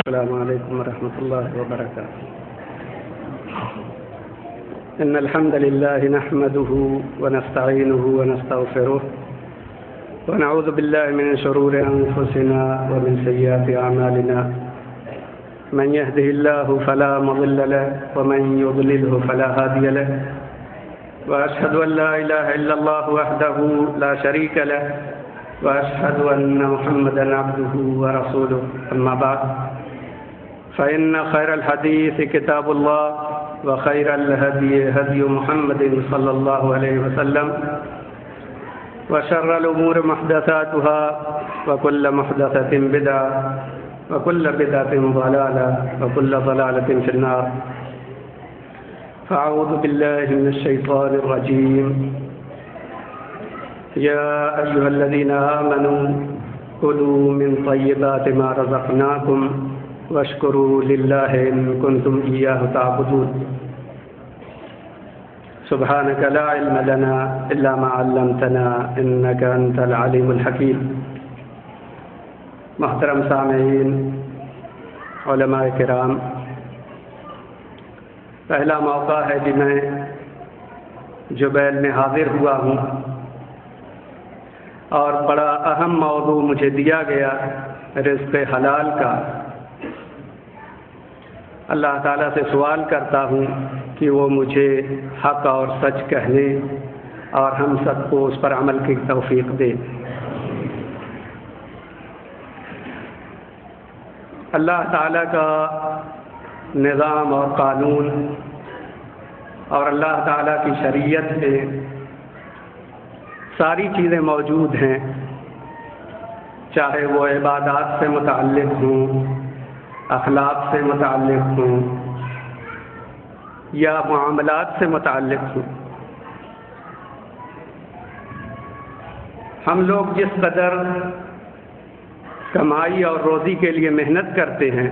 السلام علیکم ورحمۃ اللہ وبرکاتہ. ان الحمد لله نحمده ونستعينه ونستغفره ونعوذ بالله من شرور انفسنا ومن سيئات اعمالنا. من يهده الله فلا مضل له ومن يضلله فلا هادي له. واشهد ان لا اله الا الله وحده لا شريك له واشهد ان محمدا عبده ورسوله. اما بعد فإن خير الحديث كتاب الله وخير الهدي هدي محمد صلى الله عليه وسلم وشر الأمور محدثاتها وكل محدثة بدعة وكل بدعة ضلالة وكل ضلالة في النار. فأعوذ بالله من الشيطان الرجيم. يا أيها الذين آمنوا كلوا من طيبات ما رزقناكم واشکروا للہ ان کنتم ایاہ تعبدون. سبحانک لا علم لنا الا ما علمتنا انک انت العلیم الحکیم. محترم سامعین، علماء کرام، پہلا موقع ہے کہ میں جبیل میں حاضر ہوا ہوں اور بڑا اہم موضوع مجھے دیا گیا رزق حلال کا. اللہ تعالیٰ سے سوال کرتا ہوں کہ وہ مجھے حق اور سچ کہنے اور ہم سب کو اس پر عمل کی توفیق دے. اللہ تعالیٰ کا نظام اور قانون اور اللہ تعالیٰ کی شریعت میں ساری چیزیں موجود ہیں، چاہے وہ عبادات سے متعلق ہوں، اخلاق سے متعلق ہوں یا معاملات سے متعلق ہوں. ہم لوگ جس قدر کمائی اور روزی کے لیے محنت کرتے ہیں،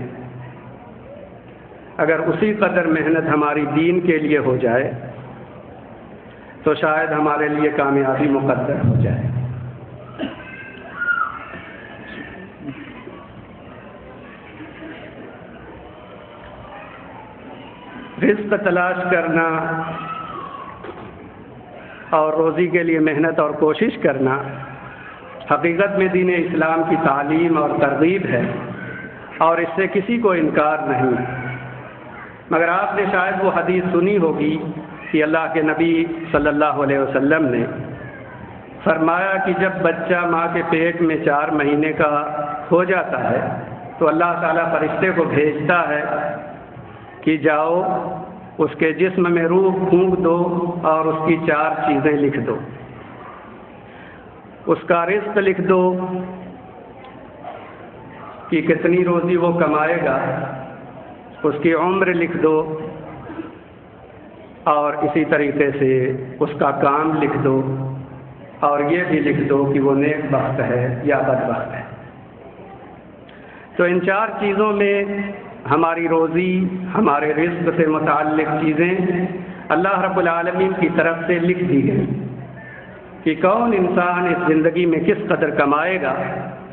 اگر اسی قدر محنت ہماری دین کے لیے ہو جائے تو شاید ہمارے لیے کامیابی مقدر ہو جائے. رزق تلاش کرنا اور روزی کے لیے محنت اور کوشش کرنا حقیقت میں دین اسلام کی تعلیم اور ترغیب ہے اور اس سے کسی کو انکار نہیں. مگر آپ نے شاید وہ حدیث سنی ہوگی کہ اللہ کے نبی صلی اللہ علیہ وسلم نے فرمایا کہ جب بچہ ماں کے پیٹ میں 4 مہینے کا ہو جاتا ہے تو اللہ تعالیٰ فرشتے کو بھیجتا ہے کہ جاؤ اس کے جسم میں روح پھونک دو اور اس کی 4 چیزیں لکھ دو. اس کا رزق لکھ دو کہ کتنی روزی وہ کمائے گا، اس کی عمر لکھ دو اور اسی طریقے سے اس کا کام لکھ دو اور یہ بھی لکھ دو کہ وہ نیک بخت ہے یا بدبخت ہے. تو ان 4 چیزوں میں ہماری روزی، ہمارے رزق سے متعلق چیزیں اللہ رب العالمین کی طرف سے لکھ دی گئی کہ کون انسان اس زندگی میں کس قدر کمائے گا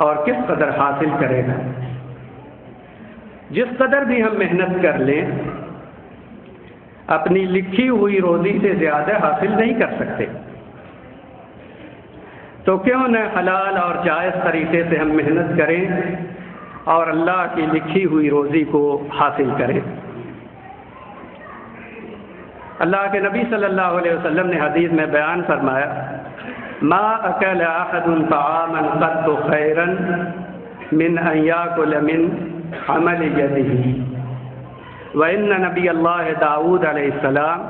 اور کس قدر حاصل کرے گا. جس قدر بھی ہم محنت کر لیں اپنی لکھی ہوئی روزی سے زیادہ حاصل نہیں کر سکتے، تو کیوں نہ حلال اور جائز طریقے سے ہم محنت کریں اور اللہ کی لکھی ہوئی روزی کو حاصل کریں. اللہ کے نبی صلی اللہ علیہ وسلم نے حدیث میں بیان فرمایا، ما اکل احد طعاما قط خیرا من ان یاکل من عمل یدہ وان نبی اللہ داؤد علیہ السلام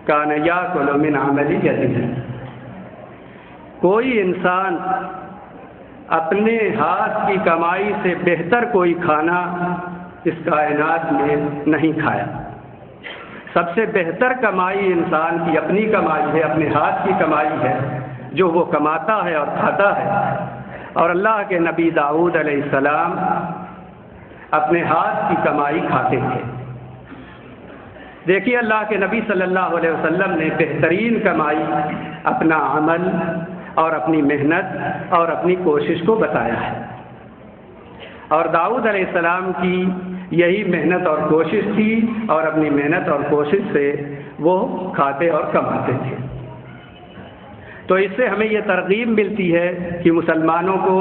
کان یاکل من عمل یدہ. کوئی انسان اپنے ہاتھ کی کمائی سے بہتر کوئی کھانا اس کائنات میں نہیں کھایا. سب سے بہتر کمائی انسان کی اپنی کمائی ہے، اپنے ہاتھ کی کمائی ہے جو وہ کماتا ہے اور کھاتا ہے. اور اللہ کے نبی داؤد علیہ السلام اپنے ہاتھ کی کمائی کھاتے تھے. دیکھیے اللہ کے نبی صلی اللہ علیہ وسلم نے بہترین کمائی اپنا عمل اور اپنی محنت اور اپنی کوشش کو بتایا ہے. اور داؤد علیہ السلام کی یہی محنت اور کوشش تھی، اور اپنی محنت اور کوشش سے وہ کھاتے اور کماتے تھے۔ تو اس سے ہمیں یہ ترغیب ملتی ہے کہ مسلمانوں کو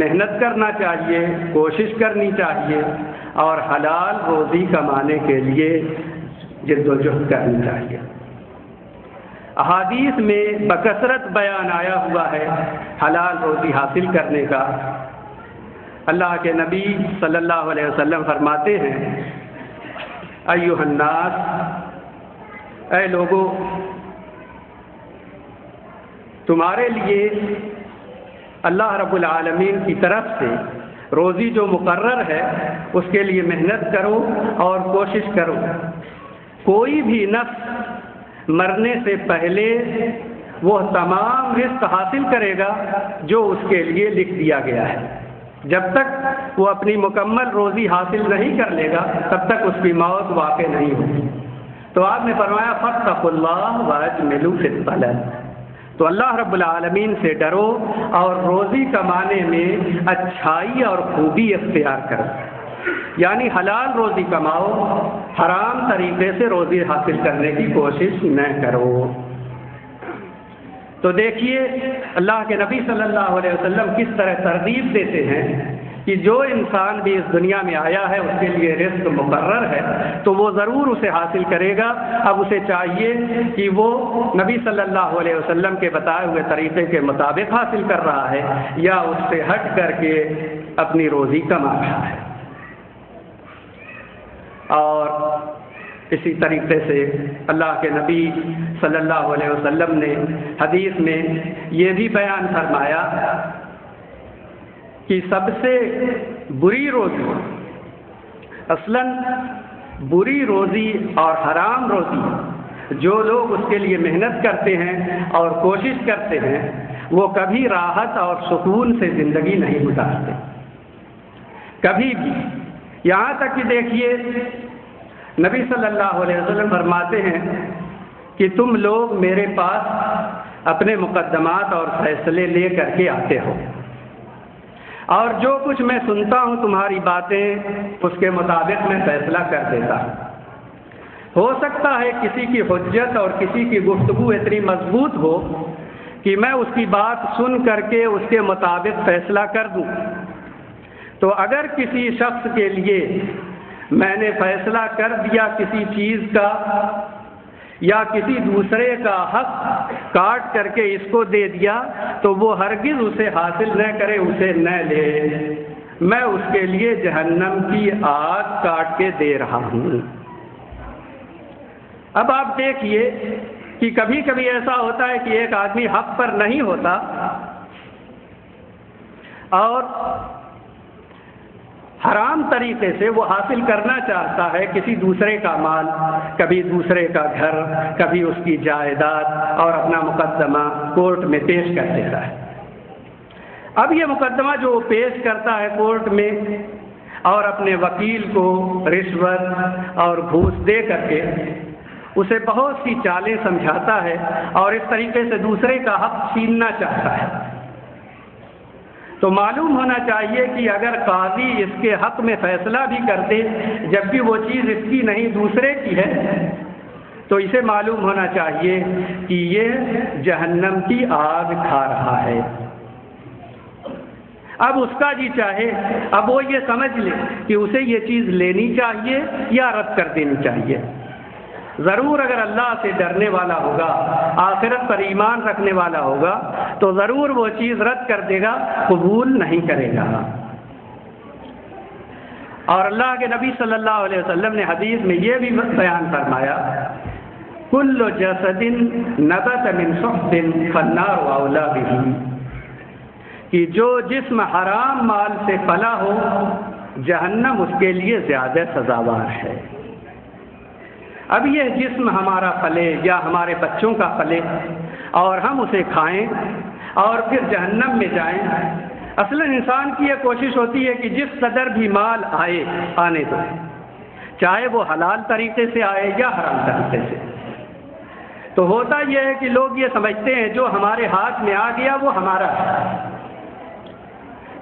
محنت کرنا چاہیے، کوشش کرنی چاہیے، اور حلال روزی کمانے کے لیے جد و جہد کرنی چاہیے۔ احادیث میں بکثرت بیان آیا ہوا ہے حلال روزی حاصل کرنے کا۔ اللہ کے نبی صلی اللہ علیہ وسلم فرماتے ہیں، ایھا الناس، اے لوگو، تمہارے لیے اللہ رب العالمین کی طرف سے روزی جو مقرر ہے اس کے لیے محنت کرو اور کوشش کرو۔ کوئی بھی نفس مرنے سے پہلے وہ تمام رزق حاصل کرے گا جو اس کے لیے لکھ دیا گیا ہے۔ جب تک وہ اپنی مکمل روزی حاصل نہیں کر لے گا تب تک اس کی موت واقع نہیں ہوگی۔ تو آپ نے فرمایا فاتقوا اللہ واجملوا فی الطلب، تو اللہ رب العالمین سے ڈرو اور روزی کمانے میں اچھائی اور خوبی اختیار کرو، یعنی حلال روزی کماؤ، حرام طریقے سے روزی حاصل کرنے کی کوشش نہ کرو۔ تو دیکھیے اللہ کے نبی صلی اللہ علیہ وسلم کس طرح ترغیب دیتے ہیں کہ جو انسان بھی اس دنیا میں آیا ہے اس کے لیے رزق مقرر ہے تو وہ ضرور اسے حاصل کرے گا۔ اب اسے چاہیے کہ وہ نبی صلی اللہ علیہ وسلم کے بتائے ہوئے طریقے کے مطابق حاصل کر رہا ہے یا اس سے ہٹ کر کے اپنی روزی کما رہا ہے۔ اور اسی طریقے سے اللہ کے نبی صلی اللہ علیہ وسلم نے حدیث میں یہ بھی بیان فرمایا کہ سب سے بری روزی، اصلاً بری روزی اور حرام روزی جو لوگ اس کے لیے محنت کرتے ہیں اور کوشش کرتے ہیں وہ کبھی راحت اور سکون سے زندگی نہیں گزارتے، کبھی بھی۔ یہاں تک کہ دیکھیے نبی صلی اللہ علیہ وسلم فرماتے ہیں کہ تم لوگ میرے پاس اپنے مقدمات اور فیصلے لے کر کے آتے ہو، اور جو کچھ میں سنتا ہوں تمہاری باتیں اس کے مطابق میں فیصلہ کر دیتا ہوں۔ ہو سکتا ہے کسی کی حجت اور کسی کی گفتگو اتنی مضبوط ہو کہ میں اس کی بات سن کر کے اس کے مطابق فیصلہ کر دوں، تو اگر کسی شخص کے لیے میں نے فیصلہ کر دیا کسی چیز کا یا کسی دوسرے کا حق کاٹ کر کے اس کو دے دیا تو وہ ہرگز اسے حاصل نہ کرے، اسے نہ لے، میں اس کے لیے جہنم کی آگ کاٹ کے دے رہا ہوں۔ اب آپ دیکھیے کہ کبھی کبھی ایسا ہوتا ہے کہ ایک آدمی حق پر نہیں ہوتا اور حرام طریقے سے وہ حاصل کرنا چاہتا ہے کسی دوسرے کا مال، کبھی دوسرے کا گھر، کبھی اس کی جائیداد، اور اپنا مقدمہ کورٹ میں پیش کر دیتا ہے۔ اب یہ مقدمہ جو وہ پیش کرتا ہے کورٹ میں اور اپنے وکیل کو رشوت اور گھوس دے کر کے اسے بہت سی چالیں سمجھاتا ہے اور اس طریقے سے دوسرے کا حق چھیننا چاہتا ہے، تو معلوم ہونا چاہیے کہ اگر قاضی اس کے حق میں فیصلہ بھی کر دے جبکہ وہ چیز اس کی نہیں دوسرے کی ہے تو اسے معلوم ہونا چاہیے کہ یہ جہنم کی آگ کھا رہا ہے۔ اب اس کا جی چاہے اب وہ یہ سمجھ لے کہ اسے یہ چیز لینی چاہیے یا رد کر دینی چاہیے۔ ضرور اگر اللہ سے ڈرنے والا ہوگا، آخرت پر ایمان رکھنے والا ہوگا تو ضرور وہ چیز رد کر دے گا، قبول نہیں کرے گا۔ اور اللہ کے نبی صلی اللہ علیہ وسلم نے حدیث میں یہ بھی بیان فرمایا، کل جسد نبت من سحت فالنار اولی بہ، کہ جو جسم حرام مال سے پلا ہو جہنم اس کے لیے زیادہ سزاوار ہے۔ اب یہ جسم ہمارا پلے یا ہمارے بچوں کا پلے اور ہم اسے کھائیں اور پھر جہنم میں جائیں، اصلاً انسان کی یہ کوشش ہوتی ہے کہ جس قدر بھی مال آنے دو، چاہے وہ حلال طریقے سے آئے یا حرام طریقے سے۔ تو ہوتا یہ ہے کہ لوگ یہ سمجھتے ہیں جو ہمارے ہاتھ میں آ گیا وہ ہمارا ہے،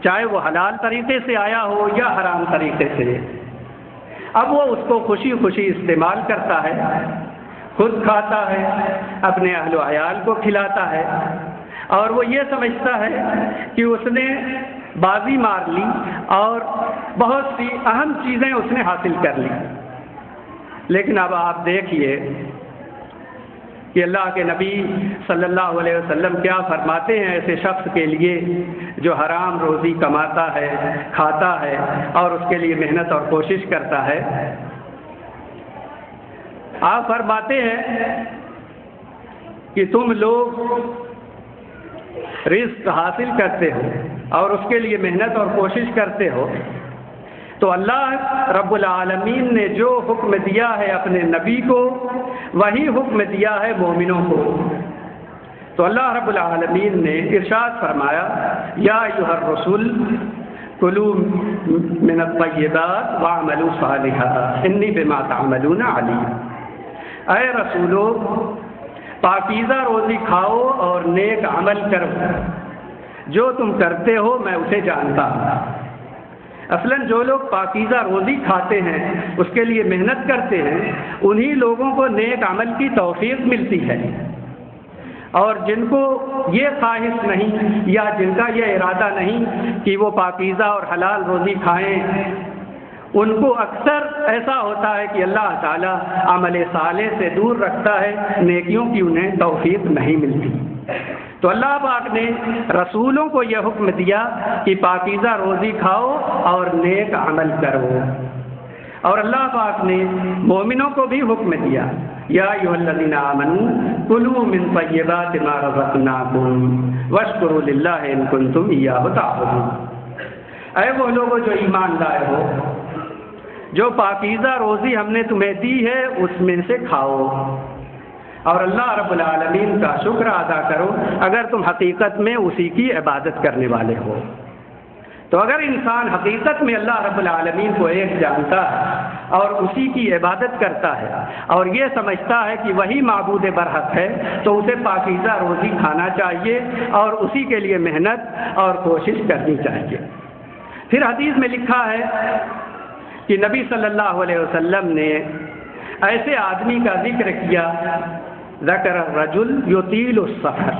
چاہے وہ حلال طریقے سے آیا ہو یا حرام طریقے سے، اب وہ اس کو خوشی خوشی استعمال کرتا ہے، خود کھاتا ہے، اپنے اہل و عیال کو کھلاتا ہے، اور وہ یہ سمجھتا ہے کہ اس نے بازی مار لی اور بہت سی اہم چیزیں اس نے حاصل کر لی۔ لیکن اب آپ دیکھیے کہ اللہ کے نبی صلی اللہ علیہ وسلم کیا فرماتے ہیں ایسے شخص کے لیے جو حرام روزی کماتا ہے، کھاتا ہے اور اس کے لیے محنت اور کوشش کرتا ہے۔ آپ فرماتے ہیں کہ تم لوگ رزق حاصل کرتے ہو اور اس کے لیے محنت اور کوشش کرتے ہو، تو اللہ رب العالمین نے جو حکم دیا ہے اپنے نبی کو وہی حکم دیا ہے مومنوں کو۔ تو اللہ رب العالمین نے ارشاد فرمایا یا ایھا الرسول کلوا من الطیبات واعملوا صالحا انی بما تعملون علیم۔ اے رسولو، پاکیزہ روزی کھاؤ اور نیک عمل کرو، جو تم کرتے ہو میں اسے جانتا ہوں۔ اصلاً جو لوگ پاکیزہ روزی کھاتے ہیں، اس کے لیے محنت کرتے ہیں، انہی لوگوں کو نیک عمل کی توفیق ملتی ہے، اور جن کو یہ خواہش نہیں یا جن کا یہ ارادہ نہیں کہ وہ پاکیزہ اور حلال روزی کھائیں، ان کو اکثر ایسا ہوتا ہے کہ اللہ تعالیٰ عمل صالح سے دور رکھتا ہے، نیکیوں کی انہیں توفیق نہیں ملتی۔ تو اللہ پاک نے رسولوں کو یہ حکم دیا کہ پاکیزہ روزی کھاؤ اور نیک عمل کرو، اور اللہ پاک نے مومنوں کو بھی حکم دیا یا ایھا الذین آمنوا کلوا من طیبات ما رزقناکم واشکروا للہ ان کنتم ایاہ تعبدون۔ اے وہ لوگوں جو ایمان لائے ہو، جو پاکیزہ روزی ہم نے تمہیں دی ہے اس میں سے کھاؤ اور اللہ رب العالمین کا شکر ادا کرو اگر تم حقیقت میں اسی کی عبادت کرنے والے ہو۔ تو اگر انسان حقیقت میں اللہ رب العالمین کو ایک جانتا ہے اور اسی کی عبادت کرتا ہے اور یہ سمجھتا ہے کہ وہی معبود برحق ہے، تو اسے پاکیزہ روزی کھانا چاہیے اور اسی کے لیے محنت اور کوشش کرنی چاہیے۔ پھر حدیث میں لکھا ہے کہ نبی صلی اللہ علیہ وسلم نے ایسے آدمی کا ذکر کیا، ذکر الرجل یطیل السفر،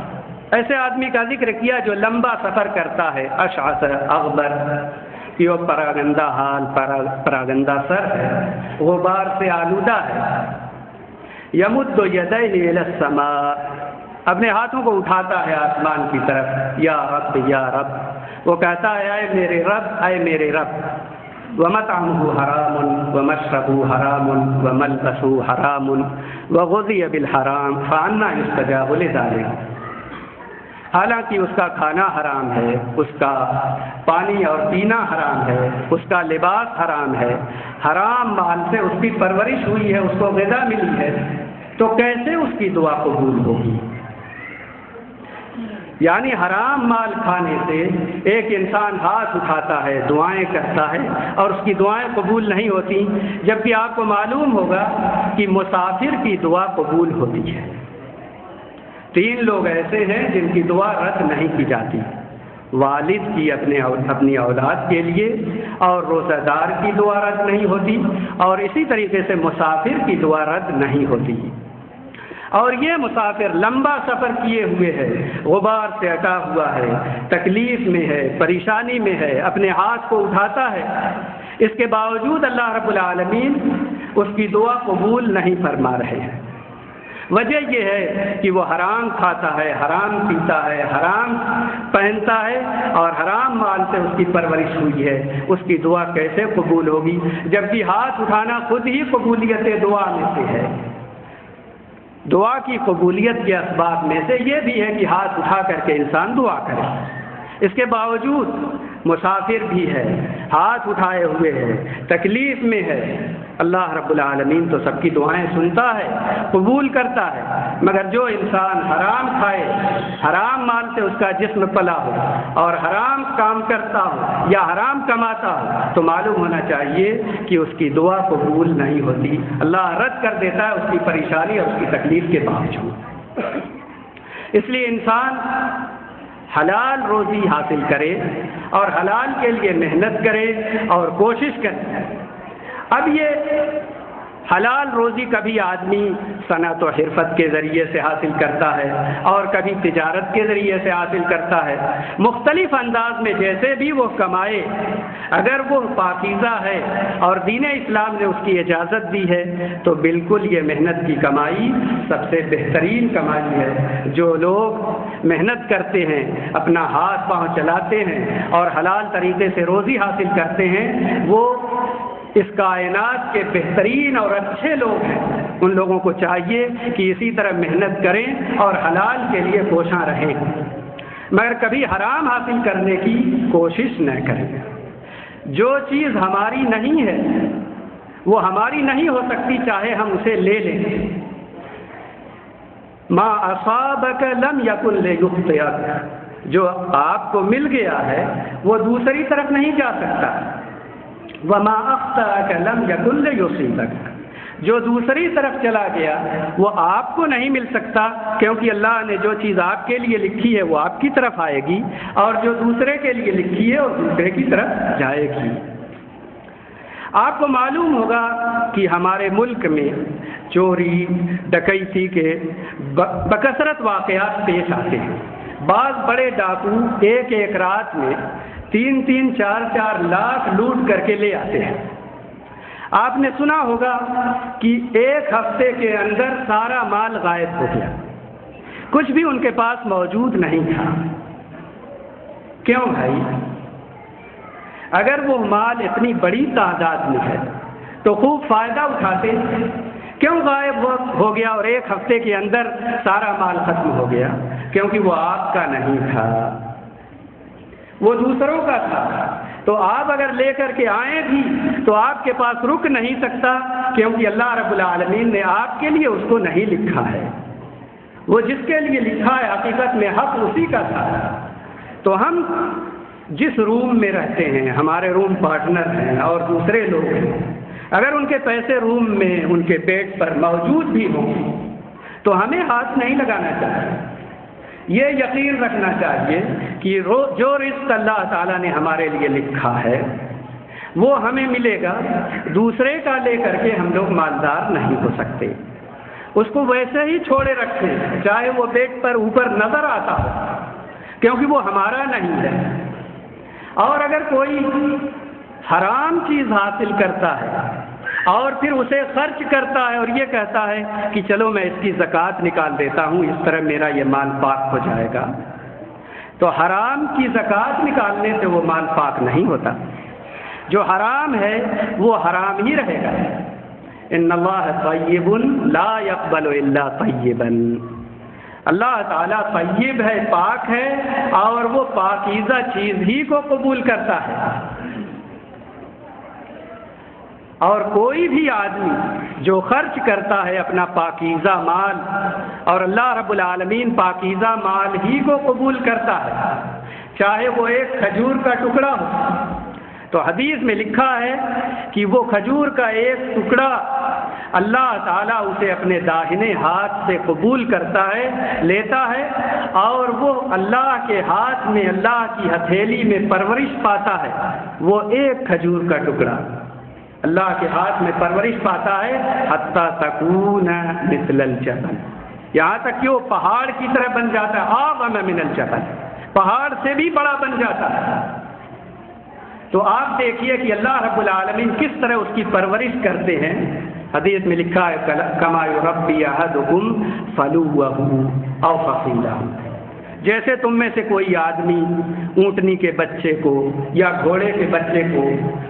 ایسے آدمی کا ذکر کیا جو لمبا سفر کرتا ہے، اشعث اغبر، کہ وہ پراگندہ حال، پراگندہ سر ہے، غبار سے آلودہ ہے، یمد یدیہ الی السماء، اپنے ہاتھوں کو اٹھاتا ہے آسمان کی طرف، یا رب یا رب، وہ کہتا ہے اے میرے رب، اے میرے رب، وَمَطْعَمُهُ حَرَامٌ وَمَشْرَبُهُ حَرَامٌ وَمَلْبَسُهُ حَرَامٌ وَغُذِيَ بِالْحَرَامِ فَأَنَّىٰ يُسْتَجَابُ لِذَٰلِكَ۔ حالانکہ اس کا کھانا حرام ہے، اس کا پانی اور پینا حرام ہے، اس کا لباس حرام ہے، حرام مال سے اس کی پرورش ہوئی ہے، اس کو غذا ملی ہے، تو کیسے اس کی دعا قبول ہوگی؟ یعنی حرام مال کھانے سے ایک انسان ہاتھ اٹھاتا ہے، دعائیں کرتا ہے اور اس کی دعائیں قبول نہیں ہوتی، جبکہ آپ کو معلوم ہوگا کہ مسافر کی دعا قبول ہوتی ہے۔ 3 لوگ ایسے ہیں جن کی دعا رد نہیں کی جاتی، والد کی اپنی اولاد کے لیے، اور روزہ دار کی دعا رد نہیں ہوتی، اور اسی طریقے سے مسافر کی دعا رد نہیں ہوتی۔ اور یہ مسافر لمبا سفر کیے ہوئے ہے، غبار سے اٹا ہوا ہے، تکلیف میں ہے، پریشانی میں ہے، اپنے ہاتھ کو اٹھاتا ہے، اس کے باوجود اللہ رب العالمین اس کی دعا قبول نہیں فرما رہے ہیں۔ وجہ یہ ہے کہ وہ حرام کھاتا ہے، حرام پیتا ہے، حرام پہنتا ہے اور حرام مال سے اس کی پرورش ہوئی ہے، اس کی دعا کیسے قبول ہوگی؟ جبکہ ہاتھ اٹھانا خود ہی قبولیت دعا میں سے ہے۔ دعا کی قبولیت کے اسباب میں سے یہ بھی ہے کہ ہاتھ اٹھا کر کے انسان دعا کرے، اس کے باوجود مسافر بھی ہے، ہاتھ اٹھائے ہوئے ہے، تکلیف میں ہے، اللہ رب العالمین تو سب کی دعائیں سنتا ہے، قبول کرتا ہے، مگر جو انسان حرام کھائے، حرام مال سے اس کا جسم پلا ہو اور حرام کام کرتا ہو یا حرام کماتا ہو، تو معلوم ہونا چاہیے کہ اس کی دعا قبول نہیں ہوتی، اللہ رد کر دیتا ہے اس کی پریشانی اور اس کی تکلیف کے باوجود۔ اس لیے انسان حلال روزی حاصل کرے اور حلال کے لیے محنت کرے اور کوشش کرے۔ اب یہ حلال روزی کبھی آدمی صنعت و حرفت کے ذریعے سے حاصل کرتا ہے اور کبھی تجارت کے ذریعے سے حاصل کرتا ہے، مختلف انداز میں جیسے بھی وہ کمائے، اگر وہ پاکیزہ ہے اور دین اسلام نے اس کی اجازت دی ہے تو بالکل یہ محنت کی کمائی سب سے بہترین کمائی ہے۔ جو لوگ محنت کرتے ہیں، اپنا ہاتھ پاؤں چلاتے ہیں اور حلال طریقے سے روزی حاصل کرتے ہیں، وہ اس کائنات کے بہترین اور اچھے لوگ ہیں۔ ان لوگوں کو چاہیے کہ اسی طرح محنت کریں اور حلال کے لیے کوشاں رہیں، مگر کبھی حرام حاصل کرنے کی کوشش نہ کریں۔ جو چیز ہماری نہیں ہے وہ ہماری نہیں ہو سکتی، چاہے ہم اسے لے لیں۔ ما اصابک لم یکن لیخطئک، جو آپ کو مل گیا ہے وہ دوسری طرف نہیں جا سکتا۔ وما اخطأک لم یکن لیصیبک، جو دوسری طرف چلا گیا وہ آپ کو نہیں مل سکتا، کیونکہ اللہ نے جو چیز آپ کے لیے لکھی ہے وہ آپ کی طرف آئے گی، اور جو دوسرے کے لیے لکھی ہے وہ دوسرے کی طرف جائے گی۔ آپ کو معلوم ہوگا کہ ہمارے ملک میں چوری ڈکیتی کے بکثرت واقعات پیش آتے ہیں۔ بعض بڑے ڈاکو ایک ایک رات میں 3-3 4-4 لاکھ لوٹ کر کے لے آتے ہیں۔ آپ نے سنا ہوگا کہ ایک ہفتے کے اندر سارا مال غائب ہو گیا، کچھ بھی ان کے پاس موجود نہیں تھا۔ کیوں بھائی؟ اگر وہ مال اتنی بڑی تعداد میں ہے تو خوب فائدہ اٹھاتے، کیوں غائب ہو گیا اور ایک ہفتے کے اندر سارا مال ختم ہو گیا؟ کیونکہ وہ آپ کا نہیں تھا، وہ دوسروں کا تھا۔ تو آپ اگر لے کر کے آئیں بھی تو آپ کے پاس رک نہیں سکتا، کیونکہ اللہ رب العالمین نے آپ کے لیے اس کو نہیں لکھا ہے۔ وہ جس کے لیے لکھا ہے حقیقت میں حق اسی کا تھا۔ تو ہم جس روم میں رہتے ہیں، ہمارے روم پارٹنر ہیں اور دوسرے لوگ ہیں، اگر ان کے پیسے روم میں ان کے بیڈ پر موجود بھی ہوں تو ہمیں ہاتھ نہیں لگانا چاہیے۔ یہ یقین رکھنا چاہیے کہ جو رزق اللہ تعالیٰ نے ہمارے لیے لکھا ہے وہ ہمیں ملے گا، دوسرے کا لے کر کے ہم لوگ مالدار نہیں ہو سکتے۔ اس کو ویسے ہی چھوڑے رکھیں چاہے وہ بیڈ پر اوپر نظر آتا ہو، کیونکہ وہ ہمارا نہیں ہے۔ اور اگر کوئی حرام چیز حاصل کرتا ہے اور پھر اسے خرچ کرتا ہے اور یہ کہتا ہے کہ چلو میں اس کی زکوٰۃ نکال دیتا ہوں، اس طرح میرا یہ مال پاک ہو جائے گا، تو حرام کی زکوٰۃ نکالنے سے وہ مال پاک نہیں ہوتا۔ جو حرام ہے وہ حرام ہی رہے گا۔ ان اللہ طیب لا یقبل الا طیبا، اللہ تعالیٰ طیب ہے، پاک ہے، اور وہ پاکیزہ چیز ہی کو قبول کرتا ہے۔ اور کوئی بھی آدمی جو خرچ کرتا ہے اپنا پاکیزہ مال، اور اللہ رب العالمین پاکیزہ مال ہی کو قبول کرتا ہے، چاہے وہ ایک کھجور کا ٹکڑا ہو، تو حدیث میں لکھا ہے کہ وہ کھجور کا ایک ٹکڑا اللہ تعالیٰ اسے اپنے داہنے ہاتھ سے قبول کرتا ہے، لیتا ہے، اور وہ اللہ کے ہاتھ میں، اللہ کی ہتھیلی میں پرورش پاتا ہے۔ وہ ایک کھجور کا ٹکڑا اللہ کے ہاتھ میں پرورش پاتا ہے، حتی تکون مثل الجبل، یہاں تک کہ وہ پہاڑ کی طرح بن جاتا ہے، اعظم من الجبل، پہاڑ سے بھی بڑا بن جاتا ہے۔ تو آپ دیکھیے کہ اللہ رب العالمین کس طرح اس کی پرورش کرتے ہیں۔ حدیث میں لکھا ہے کما یربی احدکم فلوہ او فصیلہ، جیسے تم میں سے کوئی آدمی اونٹنی کے بچے کو یا گھوڑے کے بچے کو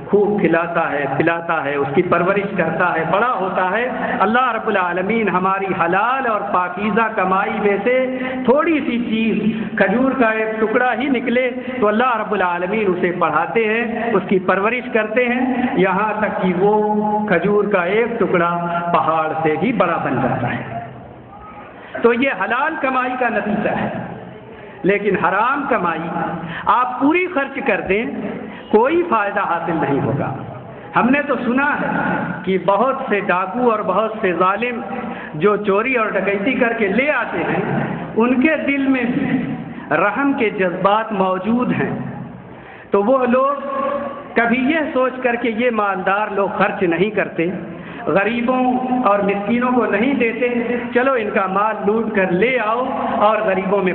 خوب کھلاتا ہے، پلاتا ہے، اس کی پرورش کرتا ہے، بڑا ہوتا ہے، اللہ رب العالمین ہماری حلال اور پاکیزہ کمائی میں سے تھوڑی سی چیز، کھجور کا ایک ٹکڑا ہی نکلے تو اللہ رب العالمین اسے پڑھاتے ہیں، اس کی پرورش کرتے ہیں، یہاں تک کہ وہ کھجور کا ایک ٹکڑا پہاڑ سے بھی بڑا بن جاتا ہے۔ تو یہ حلال کمائی کا نتیجہ ہے۔ لیکن حرام کمائی آپ پوری خرچ کر دیں، کوئی فائدہ حاصل نہیں ہوگا۔ ہم نے تو سنا ہے کہ بہت سے ڈاکو اور بہت سے ظالم جو چوری اور ڈکیتی کر کے لے آتے ہیں، ان کے دل میں رحم کے جذبات موجود ہیں، تو وہ لوگ کبھی یہ سوچ کر کے یہ مالدار لوگ خرچ نہیں کرتے، غریبوں اور مسکینوں کو نہیں دیتے، چلو ان کا مال لوٹ کر لے آؤ اور غریبوں میں